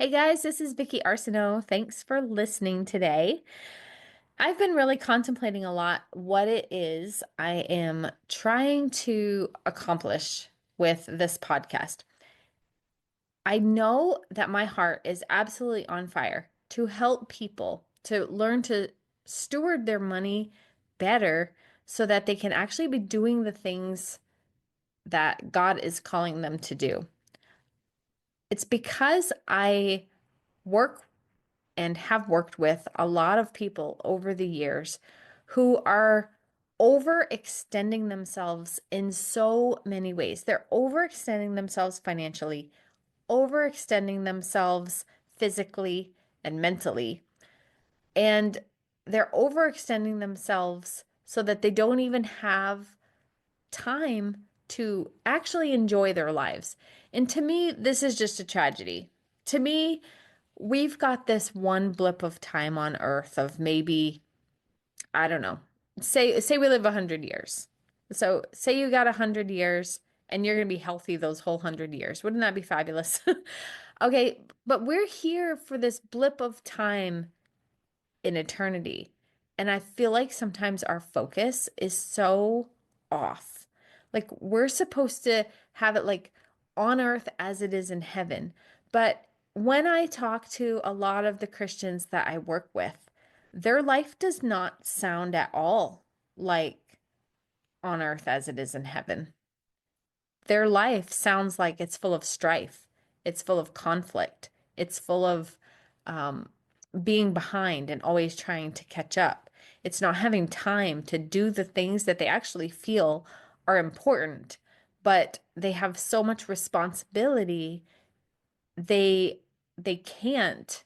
Hey guys, this is Vicky Arsenault. Thanks for listening today. I've been really contemplating a lot what it is I am trying to accomplish with this podcast. I know that my heart is absolutely on fire to help people to learn to steward their money better so that they can actually be doing the things that God is calling them to do. It's because I work and have worked with a lot of people over the years who are overextending themselves in so many ways. They're overextending themselves financially, overextending themselves physically and mentally, and they're overextending themselves so that they don't even have time to actually enjoy their lives. And to me, this is just a tragedy. To me, we've got this one blip of time on Earth of maybe, I don't know, say we live 100 years. So say you got 100 years and you're going to be healthy those whole 100 years. Wouldn't that be fabulous? Okay, but we're here for this blip of time in eternity. And I feel like sometimes our focus is so off. Like we're supposed to have it like on earth as it is in heaven. But when I talk to a lot of the Christians that I work with, their life does not sound at all like on earth as it is in heaven. Their life sounds like it's full of strife, it's full of conflict, it's full of um, being behind and always trying to catch up. It's not having time to do the things that they actually feel are important, but they have so much responsibility, they they can't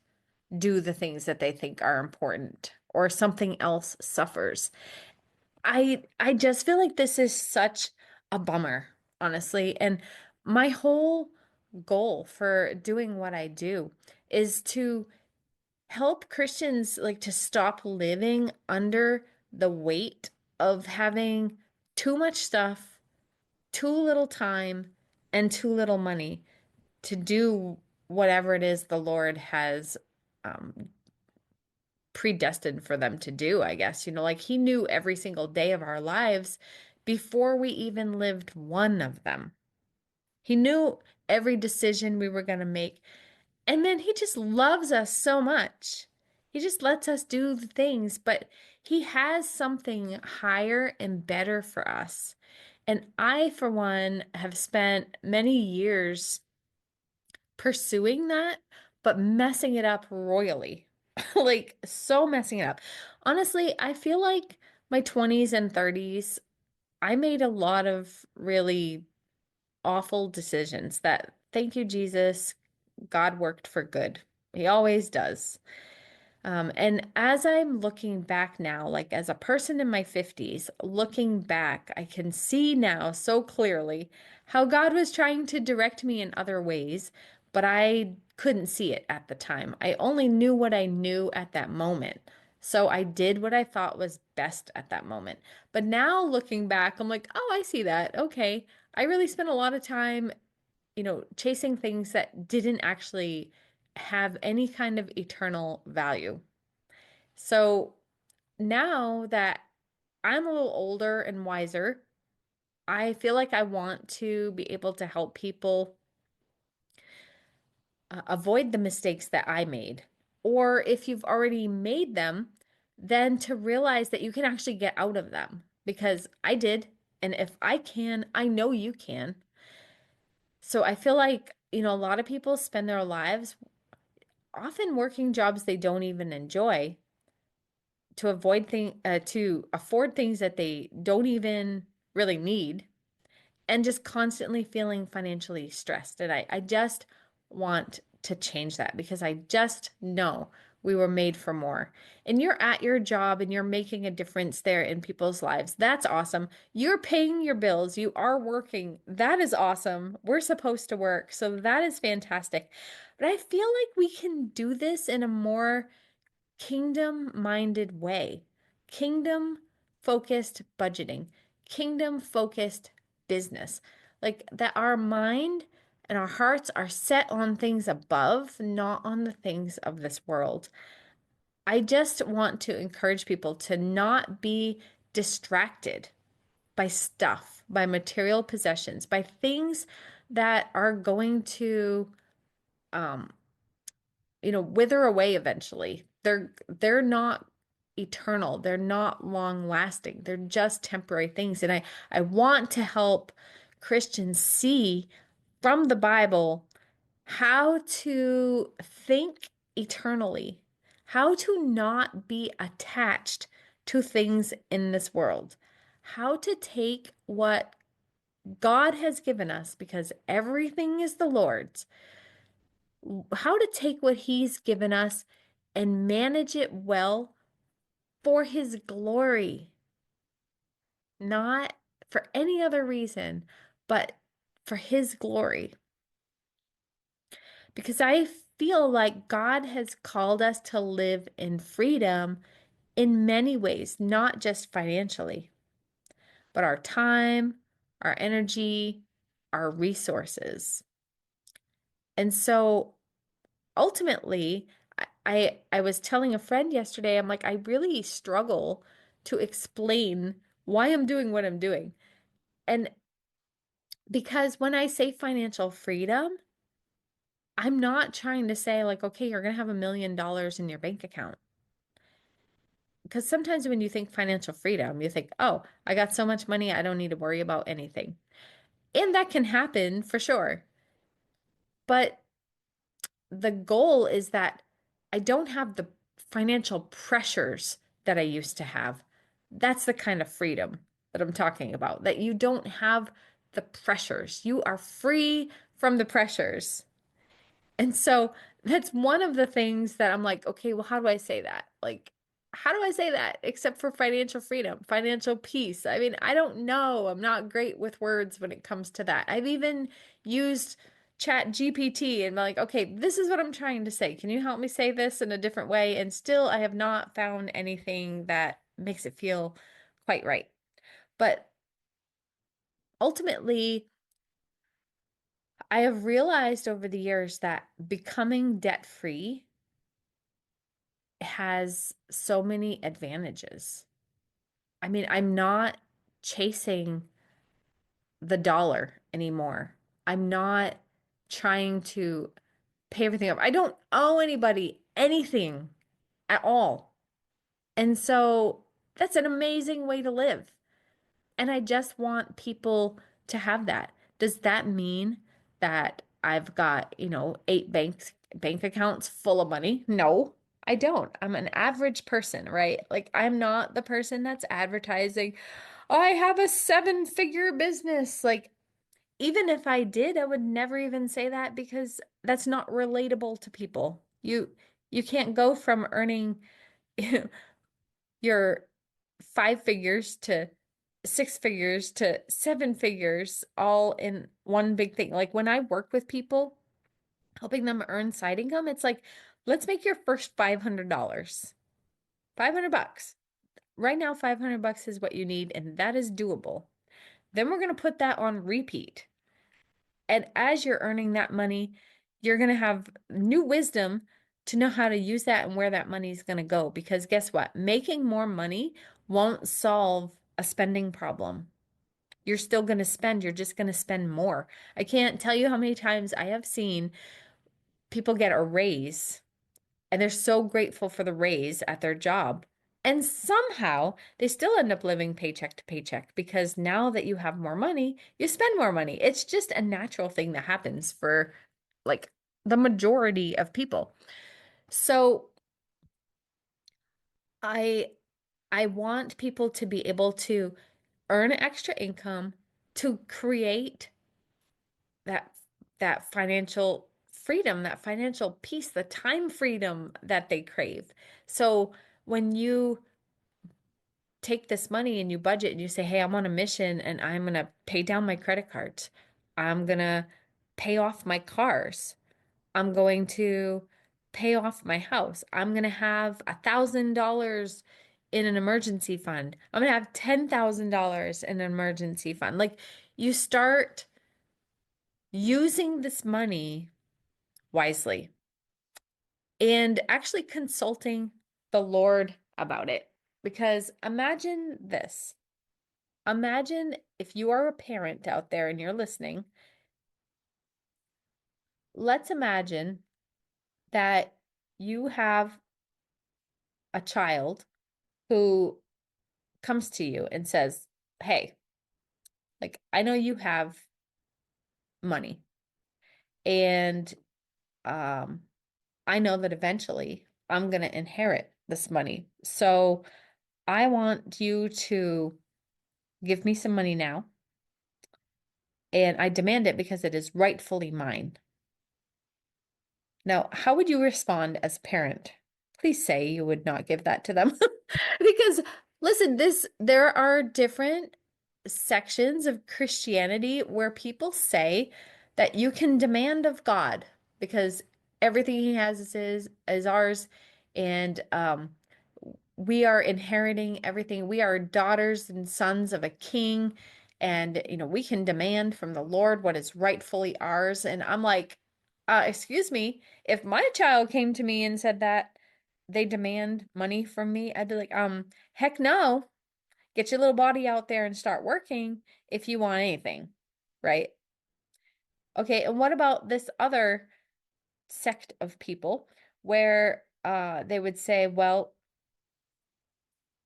do the things that they think are important or something else suffers. I just feel like this is such a bummer, honestly. And my whole goal for doing what I do is to help Christians like to stop living under the weight of having too much stuff, too little time, and too little money to do whatever it is the Lord has um, predestined for them to do, I guess. Like He knew every single day of our lives before we even lived one of them. He knew every decision we were going to make. And then He just loves us so much. He just lets us do the things, but He has something higher and better for us. And I, for one, have spent many years pursuing that, but messing it up royally. Like, so messing it up. Honestly, I feel like my 20s and 30s, I made a lot of really awful decisions that, thank you, Jesus, God worked for good. He always does. And as I'm looking back now, like as a person in my 50s, looking back, I can see now so clearly how God was trying to direct me in other ways, but I couldn't see it at the time. I only knew what I knew at that moment. So I did what I thought was best at that moment. But now looking back, I'm like, oh, I see that. Okay. I really spent a lot of time, chasing things that didn't actually have any kind of eternal value. So now that I'm a little older and wiser, I feel like I want to be able to help people avoid the mistakes that I made. Or if you've already made them, then to realize that you can actually get out of them because I did. And if I can, I know you can. So I feel like, a lot of people spend their lives often working jobs they don't even enjoy to afford things that they don't even really need and just constantly feeling financially stressed. And I just want to change that because I just know we were made for more. And you're at your job and you're making a difference there in people's lives. That's awesome. You're paying your bills. You are working. That is awesome. We're supposed to work. So that is fantastic. But I feel like we can do this in a more kingdom-minded way, kingdom-focused budgeting, kingdom-focused business. Like that our mind and our hearts are set on things above, not on the things of this world. I just want to encourage people to not be distracted by stuff, by material possessions, by things that are going to um, wither away eventually. They're not eternal. They're not long lasting. They're just temporary things. And I want to help Christians see from the Bible how to think eternally, how to not be attached to things in this world, how to take what God has given us, because everything is the Lord's, how to take what He's given us and manage it well for His glory, not for any other reason, but for His glory. Because I feel like God has called us to live in freedom in many ways, not just financially, but our time, our energy, our resources. And so ultimately, I was telling a friend yesterday, I'm like, I really struggle to explain why I'm doing what I'm doing. And because when I say financial freedom, I'm not trying to say like, okay, you're going to have $1 million in your bank account. Because sometimes when you think financial freedom, you think, oh, I got so much money, I don't need to worry about anything. And that can happen for sure. But the goal is that I don't have the financial pressures that I used to have. That's the kind of freedom that I'm talking about, that you don't have the pressures. You are free from the pressures. And so that's one of the things that I'm like, okay, well, how do I say that? Like, how do I say that except for financial freedom, financial peace? I mean, I don't know. I'm not great with words when it comes to that. I've even used Chat GPT and been like, okay, this is what I'm trying to say. Can you help me say this in a different way? And still, I have not found anything that makes it feel quite right. But ultimately, I have realized over the years that becoming debt free has so many advantages. I mean, I'm not chasing the dollar anymore. I'm not trying to pay everything up. I don't owe anybody anything at all. And so that's an amazing way to live. And I just want people to have that. Does that mean that I've got, 8 bank accounts full of money? No, I don't. I'm an average person, right? Like I'm not the person that's advertising, "Oh, I have a 7-figure business." Like even if I did, I would never even say that because that's not relatable to people. You can't go from earning your 5 figures to 6 figures to 7 figures all in one big thing. Like when I work with people, helping them earn side income, it's like, let's make your first $500. 500 bucks. Right now, 500 bucks is what you need, and that is doable. Then we're going to put that on repeat. And as you're earning that money, you're going to have new wisdom to know how to use that and where that money is going to go. Because guess what? Making more money won't solve a spending problem. You're still going to spend, you're just going to spend more. I can't tell you how many times I have seen people get a raise and they're so grateful for the raise at their job. And somehow they still end up living paycheck to paycheck because now that you have more money, you spend more money. It's just a natural thing that happens for like the majority of people. So I I want people to be able to earn extra income to create that that financial freedom, that financial peace, the time freedom that they crave. So when you take this money and you budget and you say, "Hey, I'm on a mission and I'm going to pay down my credit cards. I'm going to pay off my cars. I'm going to pay off my house. I'm going to have $1,000 in an emergency fund. I'm going to have $10,000 in an emergency fund." Like you start using this money wisely and actually consulting the Lord about it. Because imagine this. Imagine if you are a parent out there and you're listening. Let's imagine that you have a child who comes to you and says, "Hey, like I know you have money and um I know that eventually I'm going to inherit this money. So I want you to give me some money now, and I demand it because it is rightfully mine." Now, how would you respond as a parent? Please say you would not give that to them. Because listen, there are different sections of Christianity where people say that you can demand of God because everything he has is ours, and we are inheriting everything. We are daughters and sons of a king, and we can demand from the Lord what is rightfully ours. And I'm like, excuse me, if my child came to me and said that they demand money from me, I'd be like, heck no. Get your little body out there and start working if you want anything, right? Okay, and what about this other sect of people where they would say, well,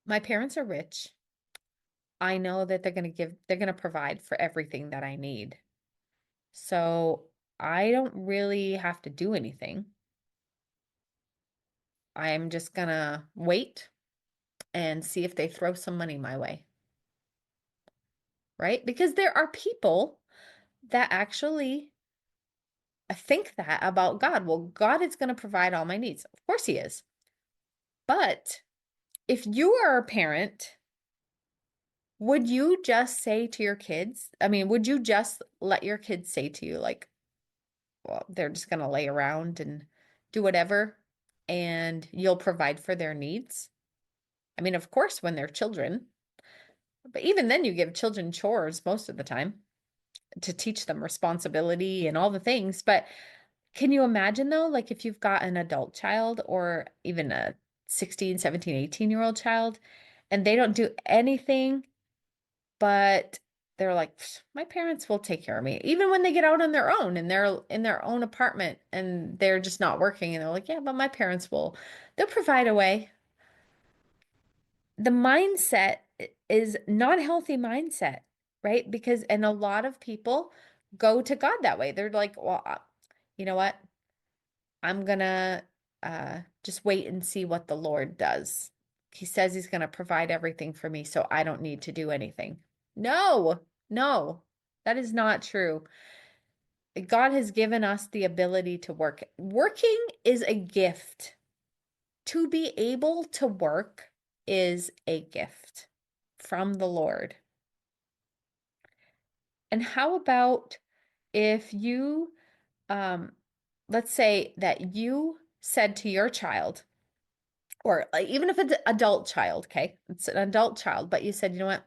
my parents are rich. I know that they're going to provide for everything that I need. So I don't really have to do anything. I'm just going to wait and see if they throw some money my way, right? Because there are people that actually think that about God. Well, God is going to provide all my needs. Of course, He is. But if you are a parent, would you just say to your kids, I mean, would you just let your kids say to you, like, well, they're just going to lay around and do whatever and you'll provide for their needs? I mean, of course, when they're children, but even then, you give children chores most of the time to teach them responsibility and all the things. But can you imagine though, like if you've got an adult child or even a 16, 17, 18-year-old child and they don't do anything, but they're like, my parents will take care of me. Even when they get out on their own and they're in their own apartment and they're just not working and they're like, yeah, but my parents they'll provide a way. The mindset is not a healthy mindset, right? Because, and a lot of people go to God that way. They're like, well, you know what? I'm gonna just wait and see what the Lord does. He says he's gonna provide everything for me, so I don't need to do anything. No, no, that is not true. God has given us the ability to work. Working is a gift. To be able to work is a gift from the Lord. And how about if you, um, let's say that you said to your child, or like, even if it's an adult child, okay, it's an adult child, but you said, you know what,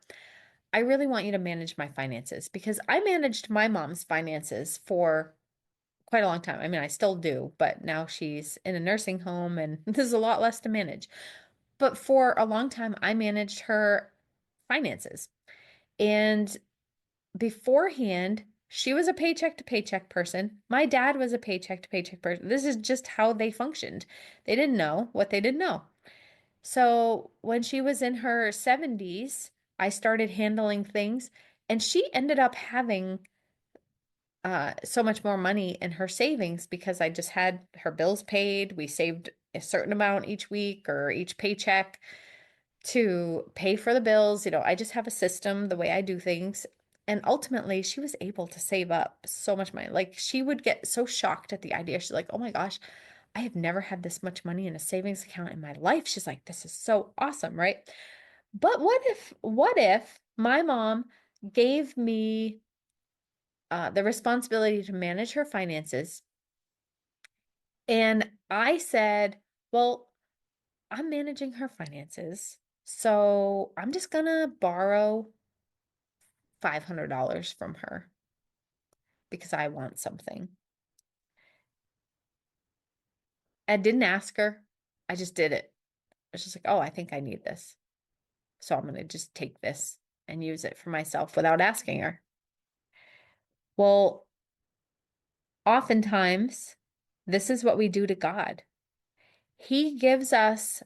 I really want you to manage my finances because I managed my mom's finances for quite a long time. I mean, I still do, but now she's in a nursing home and there's a lot less to manage. But for a long time, I managed her finances. And beforehand, she was a paycheck to paycheck person. My dad was a paycheck to paycheck person. This is just how they functioned. They didn't know what they didn't know. So when she was in her 70s, I started handling things, and she ended up having so much more money in her savings because I just had her bills paid. We saved a certain amount each week or each paycheck to pay for the bills. I just have a system, the way I do things. And ultimately, she was able to save up so much money. Like, she would get so shocked at the idea. She's like, oh my gosh, I have never had this much money in a savings account in my life. She's like, this is so awesome, right? But what if my mom gave me the responsibility to manage her finances, and I said, well, I'm managing her finances, so I'm just gonna borrow $500 from her. because I want something. I didn't ask her. I just did it. It's just like, oh, I think I need this. So I'm going to just take this and use it for myself without asking her. Well, oftentimes, this is what we do to God. He gives us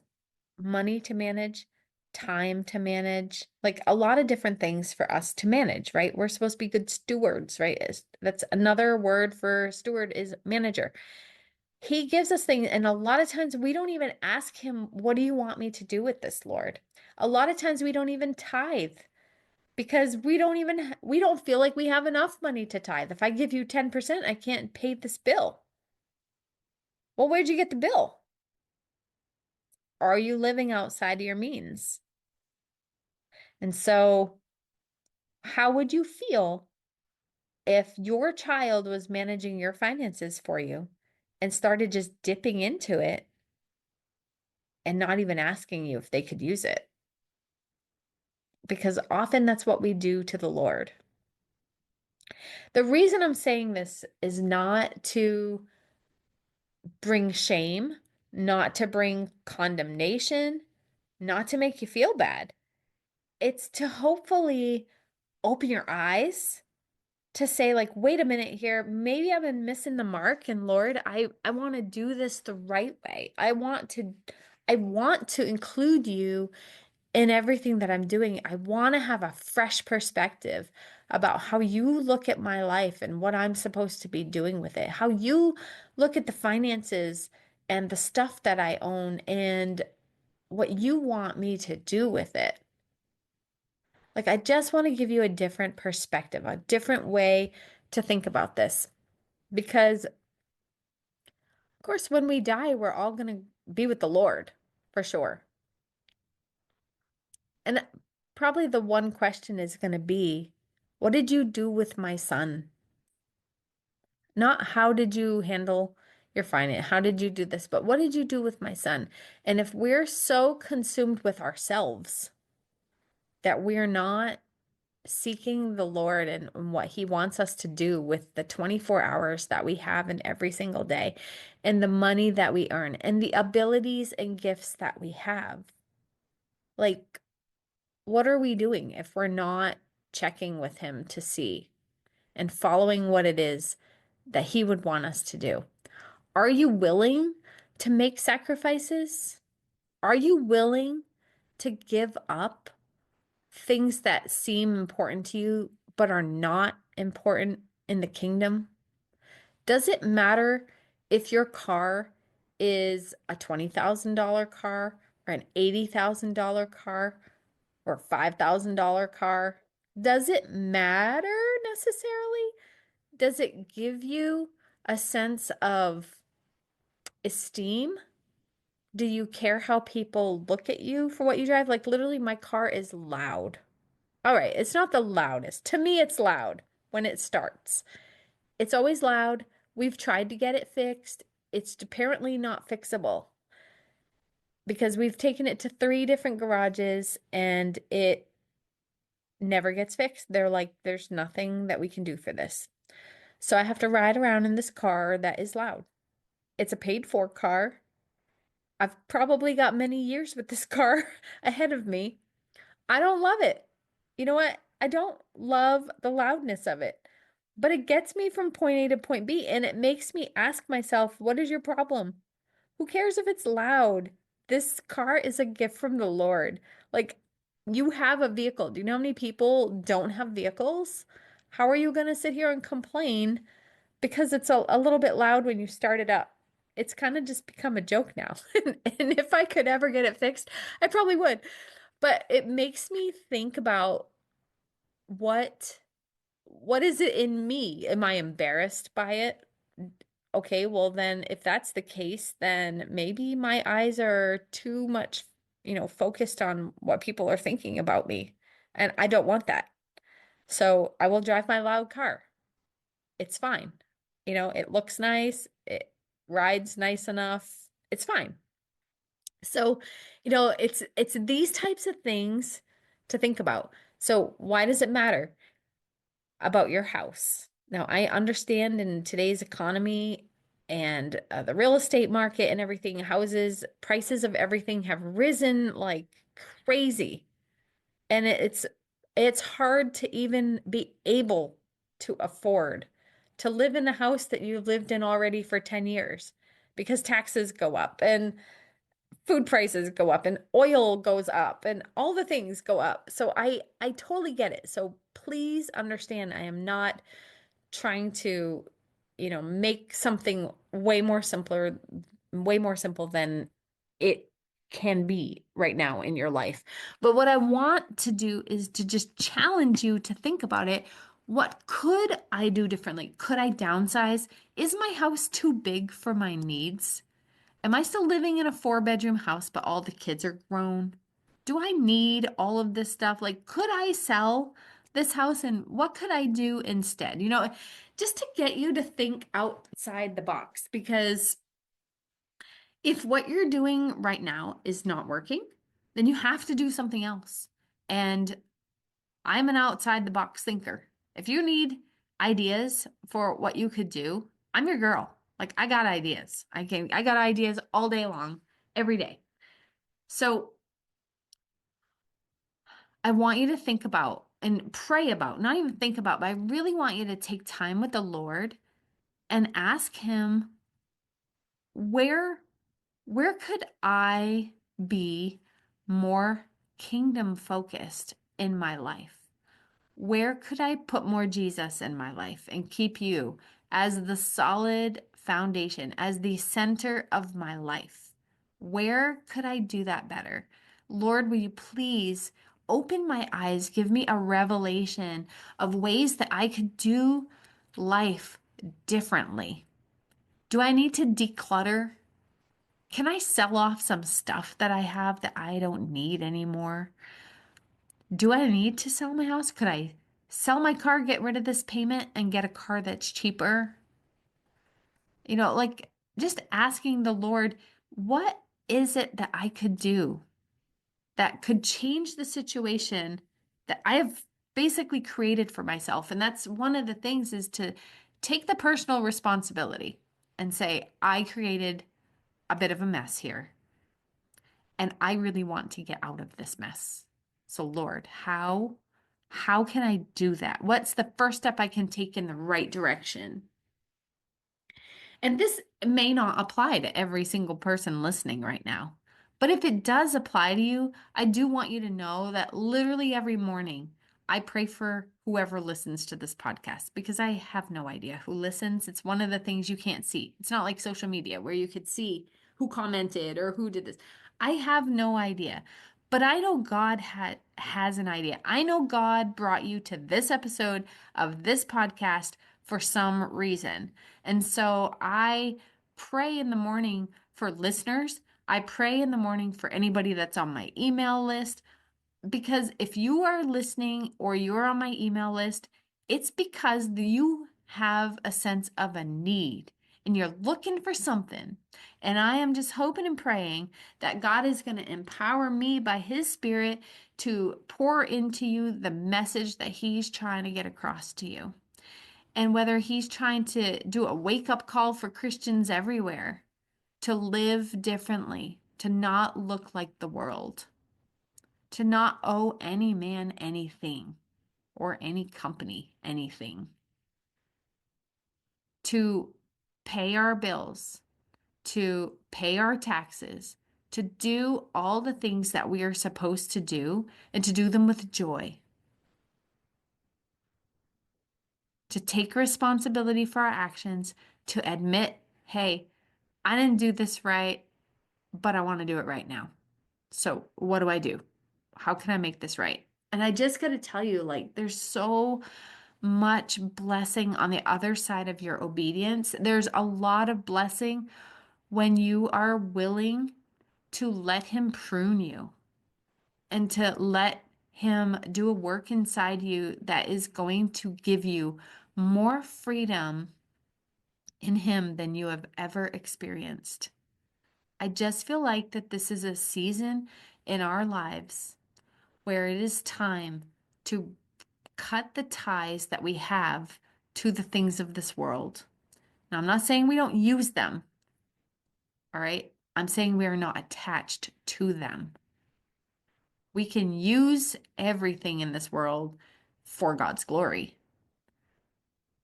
money to manage, time to manage, like a lot of different things for us to manage, right? We're supposed to be good stewards, right? That's another word for steward is manager. He gives us things, and a lot of times we don't even ask him, what do you want me to do with this, Lord? A lot of times we don't even tithe because we don't feel like we have enough money to tithe. If I give you 10%, I can't pay this bill. Well, where'd you get the bill? Are you living outside of your means? And so, how would you feel if your child was managing your finances for you and started just dipping into it and not even asking you if they could use it? Because often that's what we do to the Lord. The reason I'm saying this is not to bring shame, not to bring condemnation, not to make you feel bad. It's to hopefully open your eyes to say like, wait a minute here, maybe I've been missing the mark and Lord, I want to do this the right way. I want to include you in everything that I'm doing. I want to have a fresh perspective about how you look at my life and what I'm supposed to be doing with it. How you look at the finances and the stuff that I own and what you want me to do with it. Like, I just want to give you a different perspective, a different way to think about this. Because, of course, when we die, we're all going to be with the Lord for sure. And probably the one question is going to be, what did you do with my son? Not how did you handle your finance? How did you do this? But what did you do with my son? And if we're so consumed with ourselves that we're not seeking the Lord and what He wants us to do with the 24 hours that we have in every single day, and the money that we earn, and the abilities and gifts that we have. Like, what are we doing if we're not checking with Him to see and following what it is that He would want us to do? Are you willing to make sacrifices? Are you willing to give up things that seem important to you but are not important in the kingdom? Does it matter if your car is a $20,000 car or an $80,000 car or a $5,000 car? Does it matter necessarily? Does it give you a sense of esteem? Do you care how people look at you for what you drive? Like, literally, my car is loud. All right, it's not the loudest. To me, it's loud when it starts. It's always loud. We've tried to get it fixed. It's apparently not fixable because we've taken it to 3 different garages and it never gets fixed. They're like, there's nothing that we can do for this. So I have to ride around in this car that is loud. It's a paid for car. I've probably got many years with this car ahead of me. I don't love it. You know what? I don't love the loudness of it, but it gets me from point A to point B, and it makes me ask myself, what is your problem? Who cares if it's loud? This car is a gift from the Lord. Like, you have a vehicle. Do you know how many people don't have vehicles? How are you going to sit here and complain because it's a little bit loud when you start it up? It's kind of just become a joke now. And if I could ever get it fixed, I probably would. But it makes me think about what what is it in me? Am I embarrassed by it? Okay, well then if that's the case, then maybe my eyes are too much, focused on what people are thinking about me. And I don't want that. So I will drive my loud car. It's fine. It looks nice. It rides nice enough. It's fine. So, it's these types of things to think about. So, why does it matter about your house? Now, I understand in today's economy and the real estate market and everything, houses, prices of everything have risen like crazy. And it's hard to even be able to afford to live in a house that you've lived in already for 10 years because taxes go up and food prices go up and oil goes up and all the things go up. So I totally get it. So please understand I am not trying to, make something way more simple than it can be right now in your life. But what I want to do is to just challenge you to think about it. What could I do differently? Could I downsize? Is my house too big for my needs? Am I still living in a four-bedroom house, but all the kids are grown? Do I need all of this stuff? Like, could I sell this house and what could I do instead? Just to get you to think outside the box. Because if what you're doing right now is not working, then you have to do something else. And I'm an outside the box thinker. If you need ideas for what you could do, I'm your girl. Like I got ideas. I got ideas all day long, every day. So I want you to think about and pray about, not even think about, but I really want you to take time with the Lord and ask him, where where could I be more kingdom focused in my life? Where could I put more Jesus in my life and keep you as the solid foundation, as the center of my life? Where could I do that better? Lord, will you please open my eyes, give me a revelation of ways that I could do life differently? Do I need to declutter? Can I sell off some stuff that I have that I don't need anymore? Do I need to sell my house? Could I sell my car, get rid of this payment, and get a car that's cheaper? Like just asking the Lord, what is it that I could do that could change the situation that I have basically created for myself? And that's one of the things is to take the personal responsibility and say, I created a bit of a mess here. And I really want to get out of this mess. So Lord, how can I do that? What's the first step I can take in the right direction? And this may not apply to every single person listening right now. But if it does apply to you, I do want you to know that literally every morning I pray for whoever listens to this podcast because I have no idea who listens. It's one of the things you can't see. It's not like social media where you could see who commented or who did this. I have no idea. But I know God has an idea. I know God brought you to this episode of this podcast for some reason. And so I pray in the morning for listeners. I pray in the morning for anybody that's on my email list. Because if you are listening or you're on my email list, it's because you have a sense of a need and you're looking for something. And I am just hoping and praying that God is going to empower me by His Spirit to pour into you the message that He's trying to get across to you. And whether He's trying to do a wake up call for Christians everywhere to live differently, to not look like the world, to not owe any man anything or any company anything, to pay our bills, to pay our taxes, to do all the things that we are supposed to do and to do them with joy, to take responsibility for our actions, to admit, hey, I didn't do this right, but I want to do it right now. So what do I do? How can I make this right? And I just got to tell you, like, there's so much blessing on the other side of your obedience. There's a lot of blessing when you are willing to let Him prune you and to let Him do a work inside you that is going to give you more freedom in Him than you have ever experienced. I just feel like that this is a season in our lives where it is time to cut the ties that we have to the things of this world. Now, I'm not saying we don't use them, all right? I'm saying we are not attached to them. We can use everything in this world for God's glory,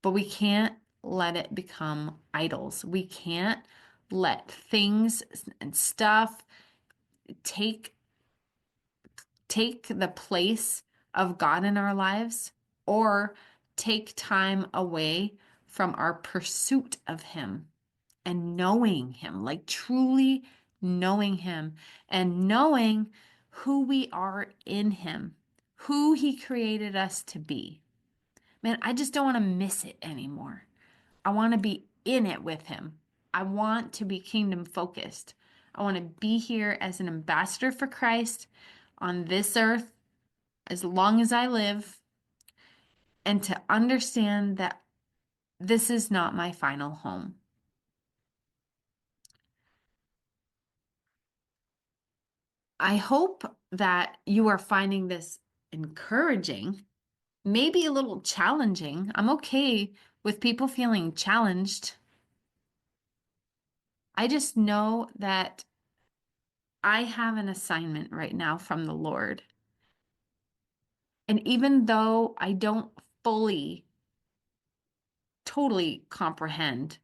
but we can't let it become idols. We can't let things and stuff take the place of God in our lives or take time away from our pursuit of Him and knowing Him, like truly knowing Him and knowing who we are in Him, who He created us to be. Man, I just don't want to miss it anymore. I want to be in it with Him. I want to be kingdom focused. I want to be here as an ambassador for Christ on this earth as long as I live, and to understand that this is not my final home. I hope that you are finding this encouraging, maybe a little challenging. I'm okay with people feeling challenged. I just know that I have an assignment right now from the Lord. And even though I don't fully, totally comprehend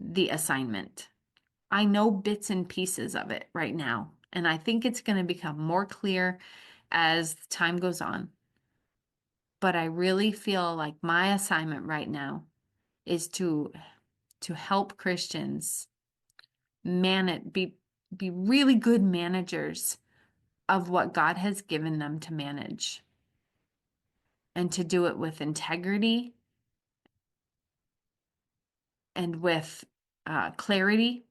the assignment, I know bits and pieces of it right now. And I think it's going to become more clear as time goes on. But I really feel like my assignment right now is to help Christians be really good managers of what God has given them to manage, and to do it with integrity and with clarity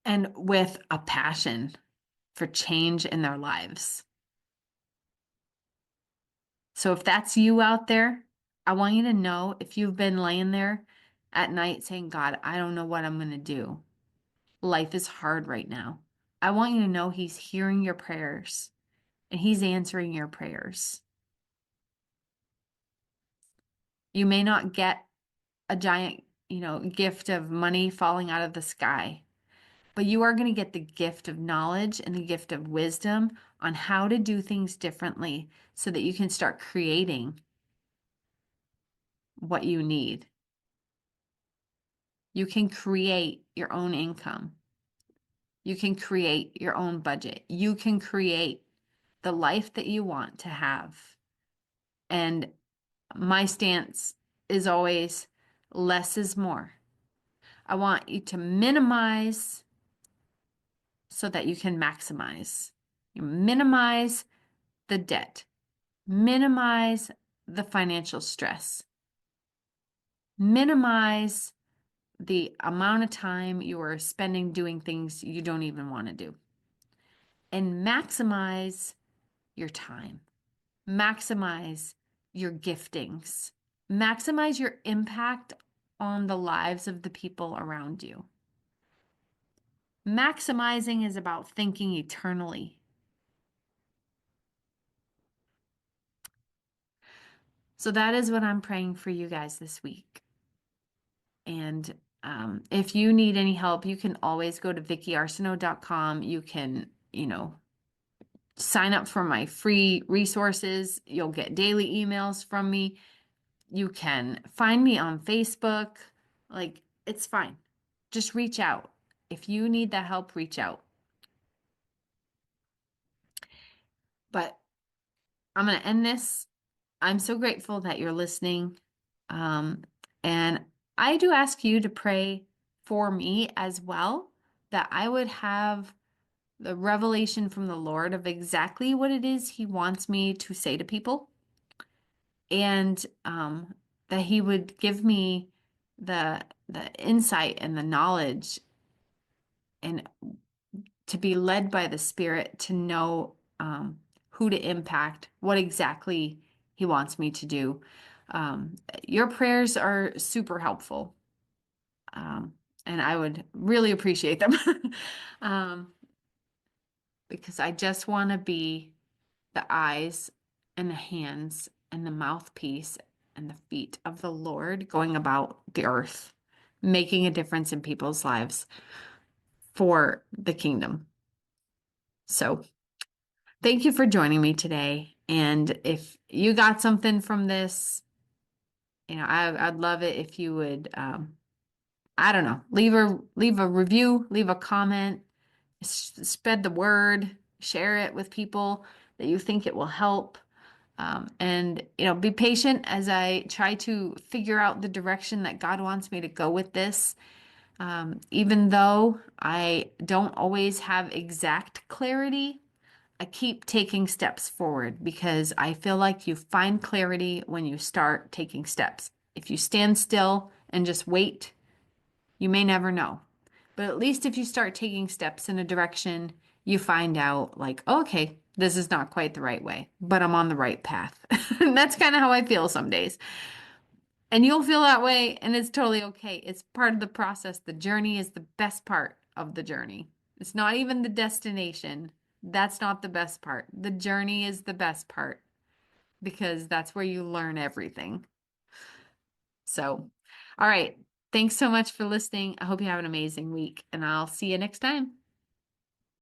and with a passion for change in their lives. So if that's you out there, I want you to know, if you've been laying there at night saying, God, I don't know what I'm going to do. Life is hard right now. I want you to know He's hearing your prayers and He's answering your prayers. You may not get a giant, gift of money falling out of the sky, but you are going to get the gift of knowledge and the gift of wisdom on how to do things differently so that you can start creating what you need. You can create your own income. You can create your own budget. You can create the life that you want to have. And my stance is always less is more. I want you to minimize so that you can maximize. You minimize the debt, minimize the financial stress, minimize the amount of time you are spending doing things you don't even want to do, and maximize your time, maximize your giftings, maximize your impact on the lives of the people around you. Maximizing is about thinking eternally. So that is what I'm praying for you guys this week. And if you need any help, you can always go to vickyarsenault.com. You can, sign up for my free resources. You'll get daily emails from me. You can find me on Facebook. Like, it's fine. Just reach out. If you need that help, reach out. But I'm going to end this. I'm so grateful that you're listening. And I do ask you to pray for me as well, that I would have the revelation from the Lord of exactly what it is He wants me to say to people. And that He would give me the insight and the knowledge, and to be led by the Spirit to know who to impact, what exactly He wants me to do. Your prayers are super helpful, and I would really appreciate them because I just want to be the eyes and the hands and the mouthpiece and the feet of the Lord going about the earth, making a difference in people's lives for the kingdom. So, thank you for joining me today. And if you got something from this, I'd love it if you would, I don't know, leave a review, leave a comment, spread the word, share it with people that you think it will help. And be patient as I try to figure out the direction that God wants me to go with this. Even though I don't always have exact clarity, I keep taking steps forward because I feel like you find clarity when you start taking steps. If you stand still and just wait, you may never know. But at least if you start taking steps in a direction, you find out, like, okay, this is not quite the right way, but I'm on the right path. And that's kind of how I feel some days. And you'll feel that way, and it's totally okay. It's part of the process. The journey is the best part of the journey. It's not even the destination. That's not the best part. The journey is the best part because that's where you learn everything. So, all right. Thanks so much for listening. I hope you have an amazing week, and I'll see you next time.